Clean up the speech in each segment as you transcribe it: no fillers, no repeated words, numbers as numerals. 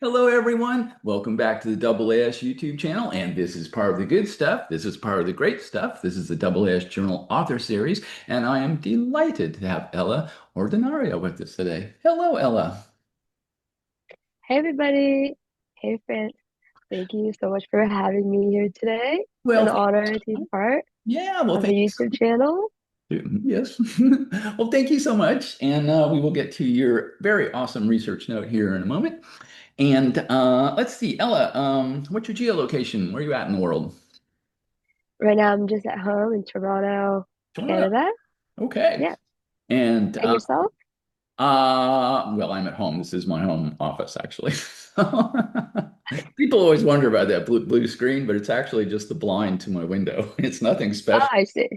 Hello, everyone. Welcome back to the AAS YouTube channel. And this is part of the good stuff. This is part of the great stuff. This is the AAS Journal Author Series. And I am delighted to have Ella Ordinaria with us today. Hello, Ella. Hey everybody. Hey friends. Thank you so much for having me here today. It's Well, an honor to be part yeah, well, of the thank YouTube channel. you. Yes. Well, thank you so much. And we will get to your very awesome research note here in a moment. And let's see, Ella, what's your geolocation? Where are you at in the world? Right now I'm just at home in Toronto, Toronto. Canada. Okay. Yeah. And And yourself? well, I'm at home. This is my home office, actually. People always wonder about that blue screen, but it's actually just the blind to my window. It's nothing Oh, special. I see.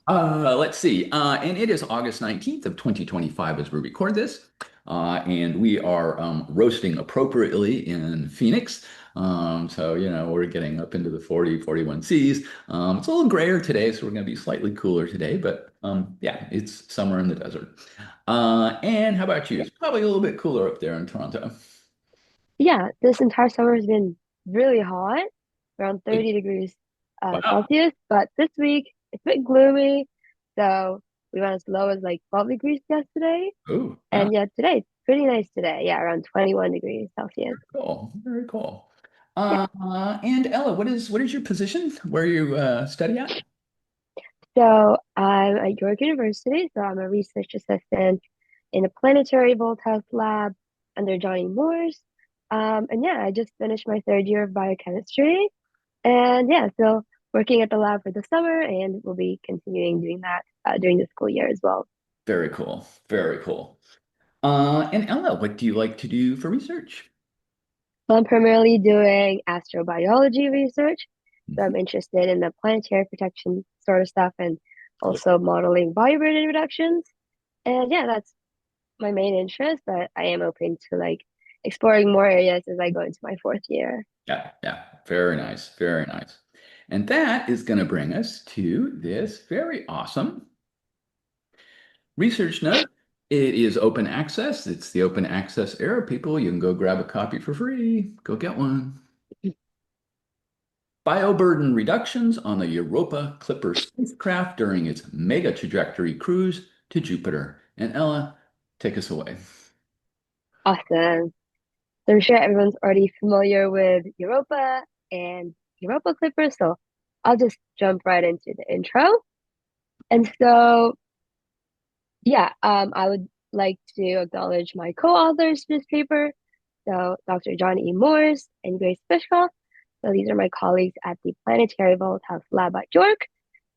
Let's see. And it is August 19th of 2025 as we record this. And we are roasting appropriately in Phoenix. We're getting up into the 40, 41 Cs. It's a little grayer today, so we're going to be slightly cooler today, but yeah, it's summer in the desert. And how about you? Yeah. It's probably a little bit cooler up there in Toronto. Yeah, this entire summer has been really hot, around 30 degrees Wow. Celsius. But this week it's a bit gloomy. So we went as low as like 12 degrees yesterday. Oh, yeah. And yeah, today it's pretty nice today. Yeah, around 21 degrees Celsius. Cool. Very cool. Yeah. And Ella, what is your position? Where you study at? So I'm at York University, so I'm a research assistant in the planetary volatiles lab under Johnny Morse. And yeah, I just finished my third year of biochemistry. And yeah, so working at the lab for the summer, and we'll be continuing doing that during the school year as well. Very cool. Very cool. And Ella, what do you like to do for research? So I'm primarily doing astrobiology research. So I'm Mhm. interested in the planetary protection sort of stuff and Cool. also modeling Bioburden reductions. And yeah, that's my main interest, but I am open to like exploring more areas as I go into my fourth year. Yeah, yeah. Very nice. Very nice. And that is going to bring us to this very awesome research note. It is open access. It's the open access era, people. You can go grab a copy for free. Go get one. Bioburden reductions on the Europa Clipper spacecraft during its mega trajectory cruise to Jupiter. And Ella, take us away. Awesome. So I'm sure everyone's already familiar with Europa and Europa Clipper, so I'll just jump right into the intro. And so, yeah, I would like to acknowledge my co-authors for this paper. So Dr. John E. Morse and Grace Fishkoff. So these are my colleagues at the Planetary Volatiles Lab at York.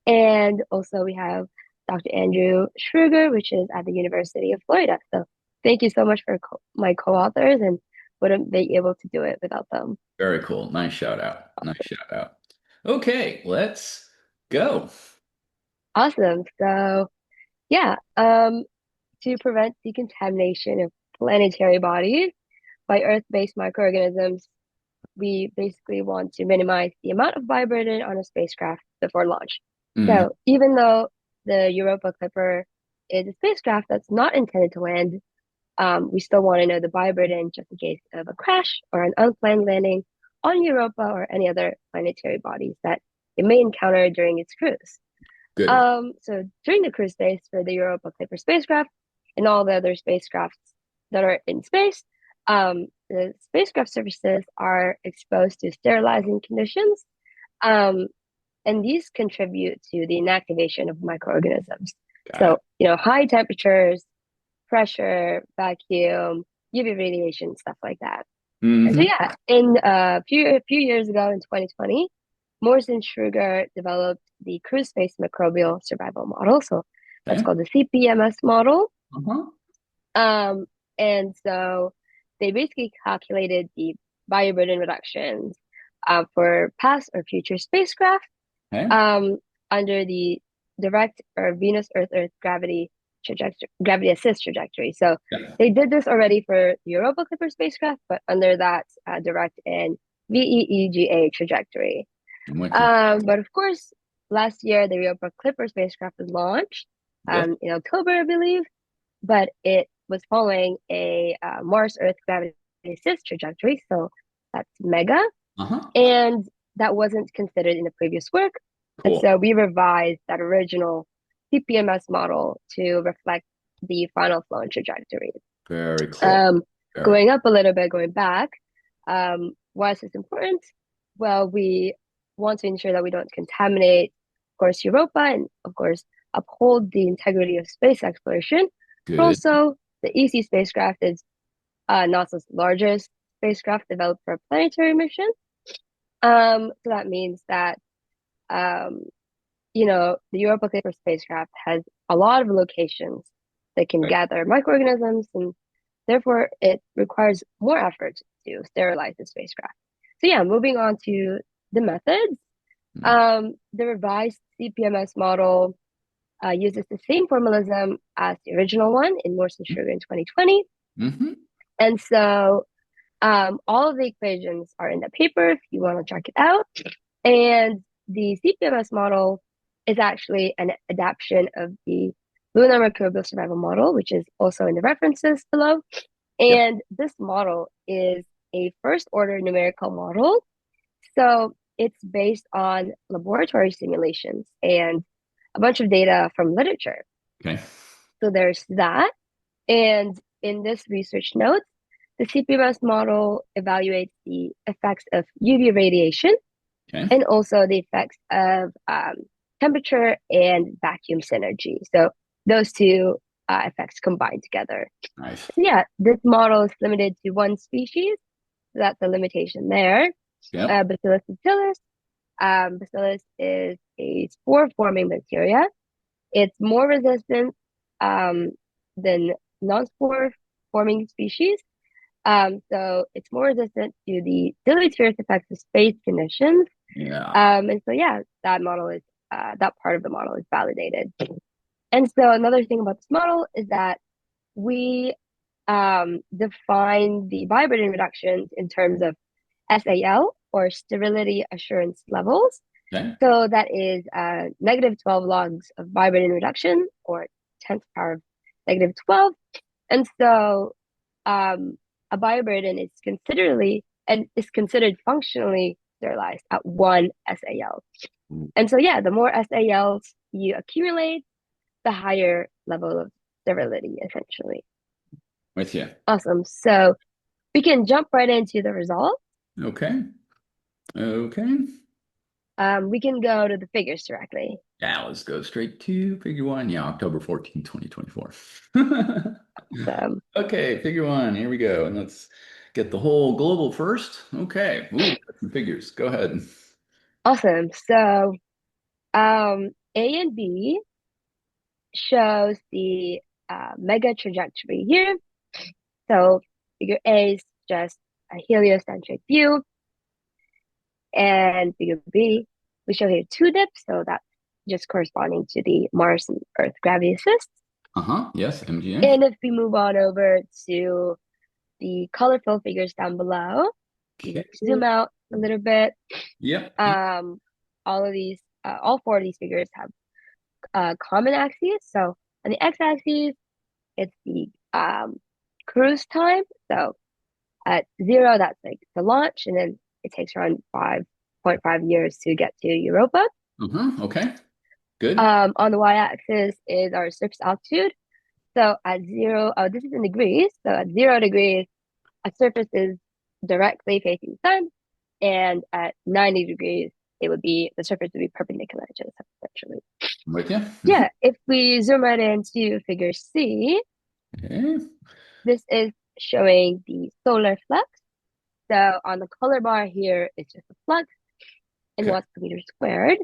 And also we have Dr. Andrew Schruger, which is at the University of Florida. So thank you so much for my co-authors and wouldn't be able to do it without them. Very cool. Nice shout out. Nice shout out. Okay, let's go. Awesome. So yeah, to prevent decontamination of planetary bodies by Earth-based microorganisms, we basically want to minimize the amount of bioburden on a spacecraft before launch. Mhm. So even though the Europa Clipper is a spacecraft that's not intended to land, we still want to know the bioburden just in case of a crash or an unplanned landing on Europa or any other planetary bodies that it may encounter during its cruise. Good one. So during the cruise phase for the Europa Clipper spacecraft and all the other spacecrafts that are in space, the spacecraft surfaces are exposed to sterilizing conditions, um, and these contribute to the inactivation of microorganisms. Got it. So, high temperatures, pressure, vacuum, UV radiation, stuff like that. And so, Hmm. yeah, in a few years ago in 2020, Morse and Schruger developed the cruise space microbial survival model. So that's Okay. called the CPMS model. Uh-huh. Um, and so they basically calculated the bioburden reductions for past or future spacecraft Okay. um, under the direct or Venus Earth gravity trajectory, gravity assist trajectory. So Yeah. they did this already for the Europa Clipper spacecraft, but under that direct and VEEGA trajectory. I'm with you. But of course, last year the Europa Clipper spacecraft was launched Yes. in October, I believe, but it was following a Mars-Earth gravity assist trajectory, so that's mega, Uh-huh. and that wasn't considered in the previous work. And Cool. so we revised that original CPMS model to reflect the final flow and trajectory. Very cool. Um, Very. Going up a little bit, going back, why is this important? Well, we want to ensure that we don't contaminate, of course, Europa, and of course, uphold the integrity of space exploration. But Good. also, the EC spacecraft is NASA's largest spacecraft developed for a planetary mission. So that means that um, the Europa Clipper spacecraft has a lot of locations that can Right. gather microorganisms, and therefore it requires more effort to sterilize the spacecraft. So yeah, moving on to the methods. Mm. The revised CPMS model uses the same formalism as the original one in Morse and Sugar in 2020. Mm-hmm. And so all of the equations are in the paper if you want to check it out. And the CPMS model is actually an adaptation of the lunar microbial survival model, which is also in the references below. Yep. And this model is a first order numerical model. So it's based on laboratory simulations and a bunch of data from literature. Okay. So there's that. And in this research note, the CPMS model evaluates the effects of UV radiation Okay. and also the effects of temperature and vacuum synergy. So those two effects combined together. Nice. So yeah, this model is limited to one species. So that's a limitation there. Yep. Bacillus subtilis. Bacillus is a spore-forming bacteria. It's more resistant um, than non-spore forming species. So it's more resistant to the deleterious effects of space conditions. Yeah. And so yeah, that part of the model is validated. And so another thing about this model is that we define the Bioburden reductions in terms of SAL or sterility assurance levels. Okay. So that is negative 12 logs of Bioburden reduction or 10th power of negative 12. And so a bioburden is considered functionally sterilized at 1 SAL. And so yeah, the more SALs you accumulate, the higher level of sterility essentially. With you. Awesome. So we can jump right into the results. Okay. Okay. We can go to the figures directly. Yeah, let's go straight to figure one. Yeah, October 14th, 2024. So Okay, figure one. Here we go. And let's get the whole global first. Okay. Ooh, got some figures. Go ahead. awesome. So A and B shows the mega trajectory here. So figure A is just a heliocentric view, and figure B, we show here two dips, so that's just corresponding to the Mars and Earth gravity assists. Uh-huh. Yes, MGA. And if we move on over to the colorful figures down below, Okay. zoom out a little bit. Yep. Yep. Um, all four of these figures have common axes. So on the x-axis, it's the cruise time. So at 0, that's like the launch, and then it takes around 5.5 years to get to Europa. Uh-huh. Okay. Good. On the y-axis is our surface altitude. So at 0, oh, this is in degrees. So at 0 degrees, a surface is directly facing the sun, and at 90 degrees, the surface would be perpendicular to the sun, essentially. I'm with you. Yeah, if we zoom right into figure C, Okay. this is showing the solar flux. So on the color bar here, it's just the flux in Okay. watts per meter squared.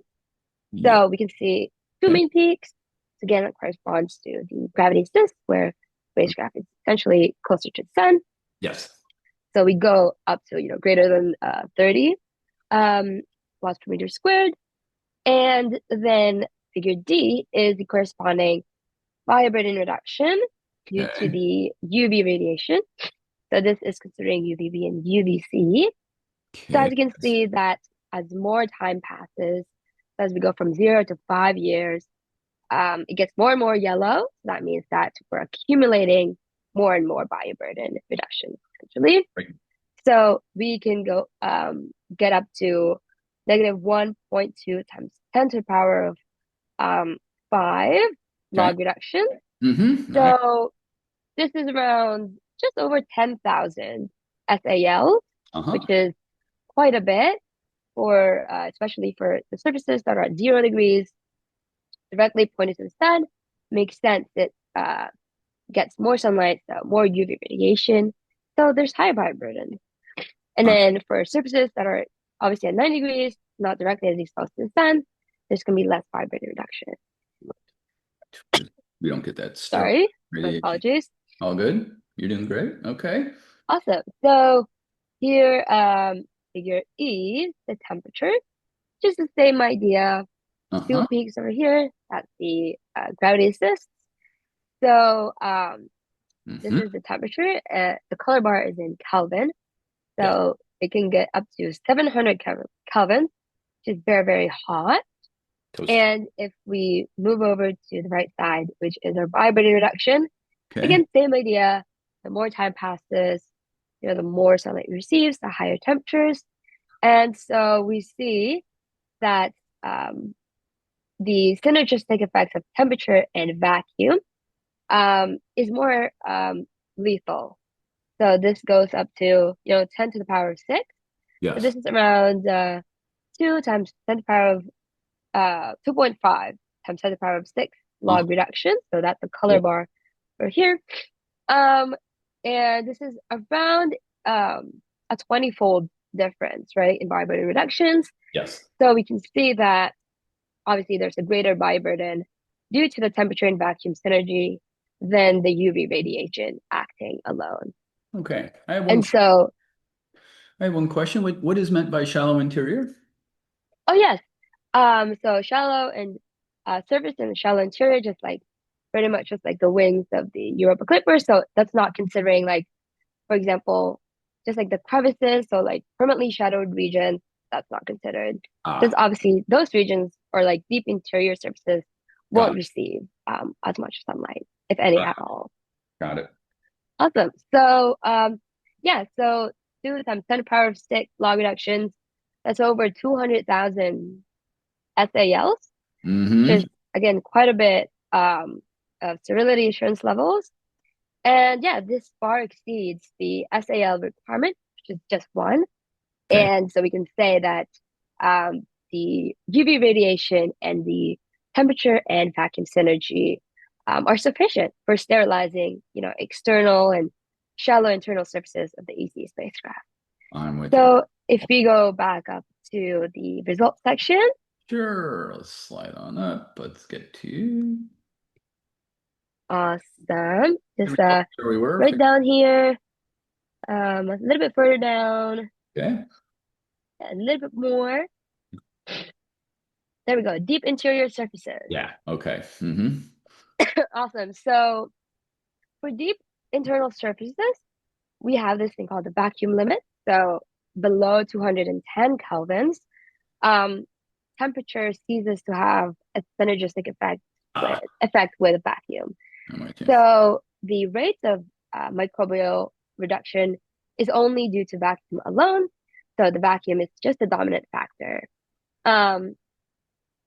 Yeah. So we can see two Okay. main peaks. So again, that corresponds to the gravity assist, where spacecraft is essentially closer to the sun. Yes. So we go up to greater than 30 um, watts per meter squared. And then figure D is the corresponding bioburden reduction due to Okay. the UV radiation. So this is considering UVB and UVC. So as Okay. you can see that as more time passes, as we go from 0 to 5 years, it gets more and more yellow. That means that we're accumulating more and more bioburden reduction essentially. Right. So we can go get up to negative 1.2 times 10 to the power of 5 Okay. log reduction. Mm-hmm. All right. So this is around just over 10,000 SAL, Uh-huh. which is quite a bit for especially for the surfaces that are at 0 degrees, directly pointed to the sun. Makes sense. It gets more sunlight, so more UV radiation. So there's higher bioburden. And All then for surfaces that are obviously at 90 degrees, not directly as exposed to the sun, there's going to be less bioburden reduction. right. We don't get that stereo Sorry, my radiation. apologies. All good? You're doing great. Okay. Awesome. So here, figure E is the temperature. Just the same idea. Two Uh-huh. peaks over here. That's the gravity assist. So this Mm-hmm. is the temperature. The color bar is in Kelvin. Yes. So it can get up to 700 Kelvin, which is very, very hot. Toast. And if we move over to the right side, which is our bioburden reduction, Okay. again, same idea. The more time passes, the more sunlight it receives, the higher temperatures. And so we see that the synergistic effects of temperature and vacuum is more lethal. So this goes up to 10 to the power of 6. So Yes. this is around 2 times 10 to the power of 2.5 times 10 to the power of 6 Uh-huh. log reduction. So that's the color Cool. bar right here. Um, and this is around a 20-fold difference, right, in bioburden reductions. Yes. So we can see that obviously there's a greater bioburden due to the temperature and vacuum synergy than the UV radiation acting alone. Okay. And so, I have one question. What is meant by shallow interior? oh yes, so shallow and surface and shallow interior, just like pretty much just like the wings of the Europa Clipper. So that's not considering like, for example, just like the crevices, so like permanently shadowed regions, that's not considered. Since Ah, obviously those regions or like deep interior surfaces got won't it. receive as much sunlight, if any Got at it. all. Got it. Awesome. So yeah, so 2 times 10 to the power of 6 log reductions, that's over 200,000 SALs, which is Mm-hmm. again quite a bit of sterility assurance levels. And yeah, this far exceeds the SAL requirement, which is just one. Okay. And so we can say that the UV radiation and the temperature and vacuum synergy are sufficient for sterilizing, external and shallow internal surfaces of the EC spacecraft. I'm with you. So if we go back up to the results section, Sure. Let's slide on up. Let's get to awesome. the Just results where we were. right down here, a little bit further down, Okay. a little bit more. There we go. Deep interior surfaces. Yeah. Okay. Mm-hmm. Awesome. So for deep internal surfaces, we have this thing called the vacuum limit. So below 210 kelvins, um, temperature ceases to have a synergistic Ah, effect with a vacuum. I'm with you. So the rate of microbial reduction is only due to vacuum alone. So the vacuum is just a dominant factor. Um,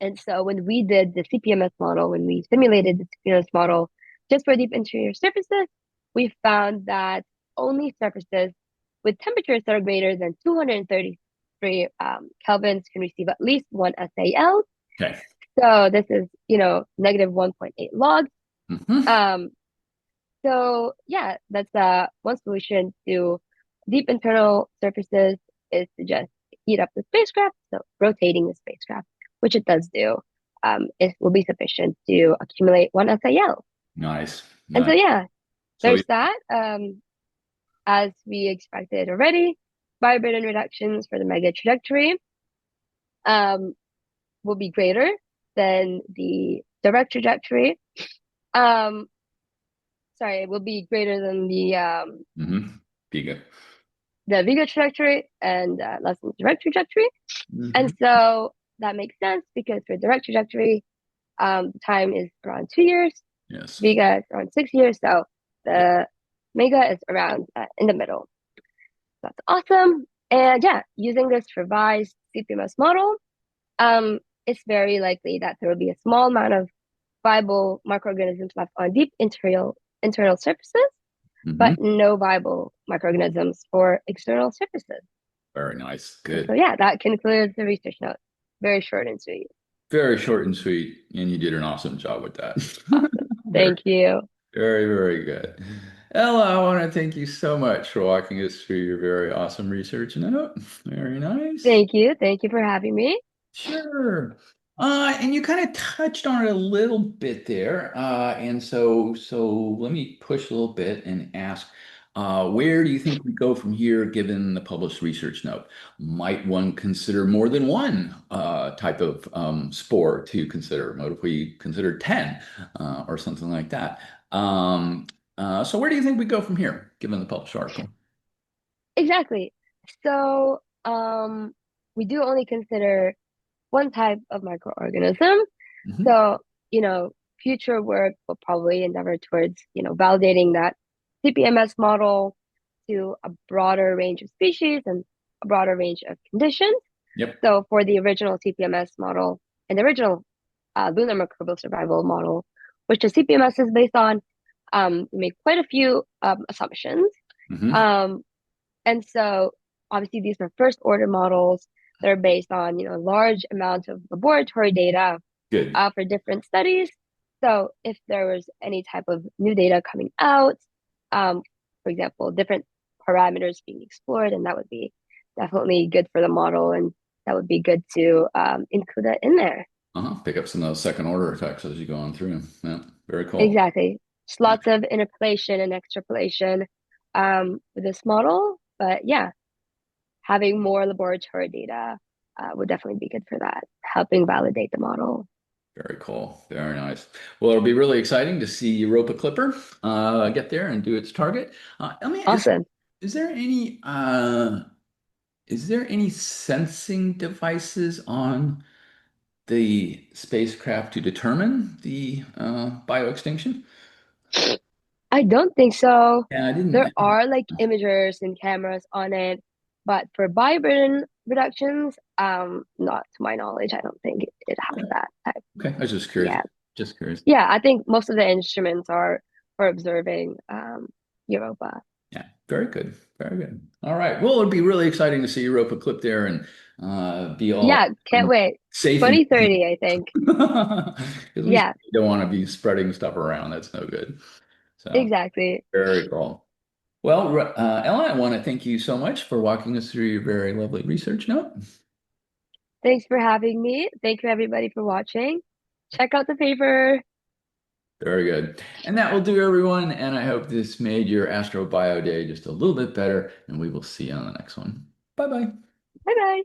and so when we did the CPMS model, when we simulated the CPMS model just for deep interior surfaces, we found that only surfaces with temperatures that are greater than 233 kelvins can receive at least one SAL. Okay. So this is, negative 1.8 logs. Mm-hmm. Um, so yeah, that's one solution to deep internal surfaces is to just heat up the spacecraft. So rotating the spacecraft, which it does do, it will be sufficient to accumulate one SAL. Nice. And so Nice. yeah, So there's that. As we expected already, bioburden reductions for the mega trajectory um, will be greater than the direct trajectory. Um, sorry, it will be greater than mm-hmm. Giga. the Vega trajectory and less than the direct trajectory. Mm-hmm. And so that makes sense because for direct trajectory, time is around 2 years. Yes. Vega is around 6 years. So Yeah. the Mega is around in the middle. That's awesome. And yeah, using this revised CPMS model, it's very likely that there will be a small amount of viable microorganisms left on deep internal surfaces, Hmm. but no viable microorganisms for external surfaces. Very nice. And so Good. yeah, that concludes the research note. Very short and sweet. Very short and sweet, and you did an awesome job with that. Awesome. Very, Thank you. very, very good. Ella, I want to thank you so much for walking us through your very awesome research note. Very nice. Thank you. Thank you for having me. Sure. And you kind of touched on it a little bit there. And so let me push a little bit and ask, where do you think we go from here given the published research note? Might one consider more than one type of spore to consider? What if we consider 10 or something like that? So where do you think we go from here given the published article? Exactly. So, we do only consider one type of microorganism. Hmm. So, you know, future work will probably endeavor towards, validating that CPMS model to a broader range of species and a broader range of conditions. Yep. So for the original CPMS model and the original lunar microbial survival model, which the CPMS is based on, we make quite a few assumptions. Hmm. Um, and so obviously these are first order models that are based on, large amounts of laboratory data Good. for different studies. So if there was any type of new data coming out, um, for example, different parameters being explored, and that would be definitely good for the model, and that would be good to include that in there. Pick up some of those second order effects as you go on through. Yeah, very cool. Exactly. Just Yeah, lots of interpolation and extrapolation with this model. But yeah, having more laboratory data would definitely be good for that, helping validate the model. very cool. Very nice. Well, it'll be really exciting to see Europa Clipper get there and do its target. Let me, Awesome. is there any is there any sensing devices on the spacecraft to determine the bioextinction? I don't think so. Yeah, I There didn't. are like imagers and cameras on it, but for bioburden reductions, not to my knowledge, I don't think it has that type. Okay, I was just curious. Yeah. Just curious. Yeah, I think most of the instruments are for observing Europa. Yeah, very good. Very good. All right. Well, it'd be really exciting to see Europa clip there and be all Yeah, can't wait. safe and 2030, I think. because we Yeah, don't want to be spreading stuff around. That's no good. So exactly. very cool. Well, Ella, I want to thank you so much for walking us through your very lovely research note. Thanks for having me. Thank you everybody for watching. Check out the paper. Very good. And that will do, everyone. And I hope this made your Astro Bio Day just a little bit better. And we will see you on the next one. Bye bye. Bye bye.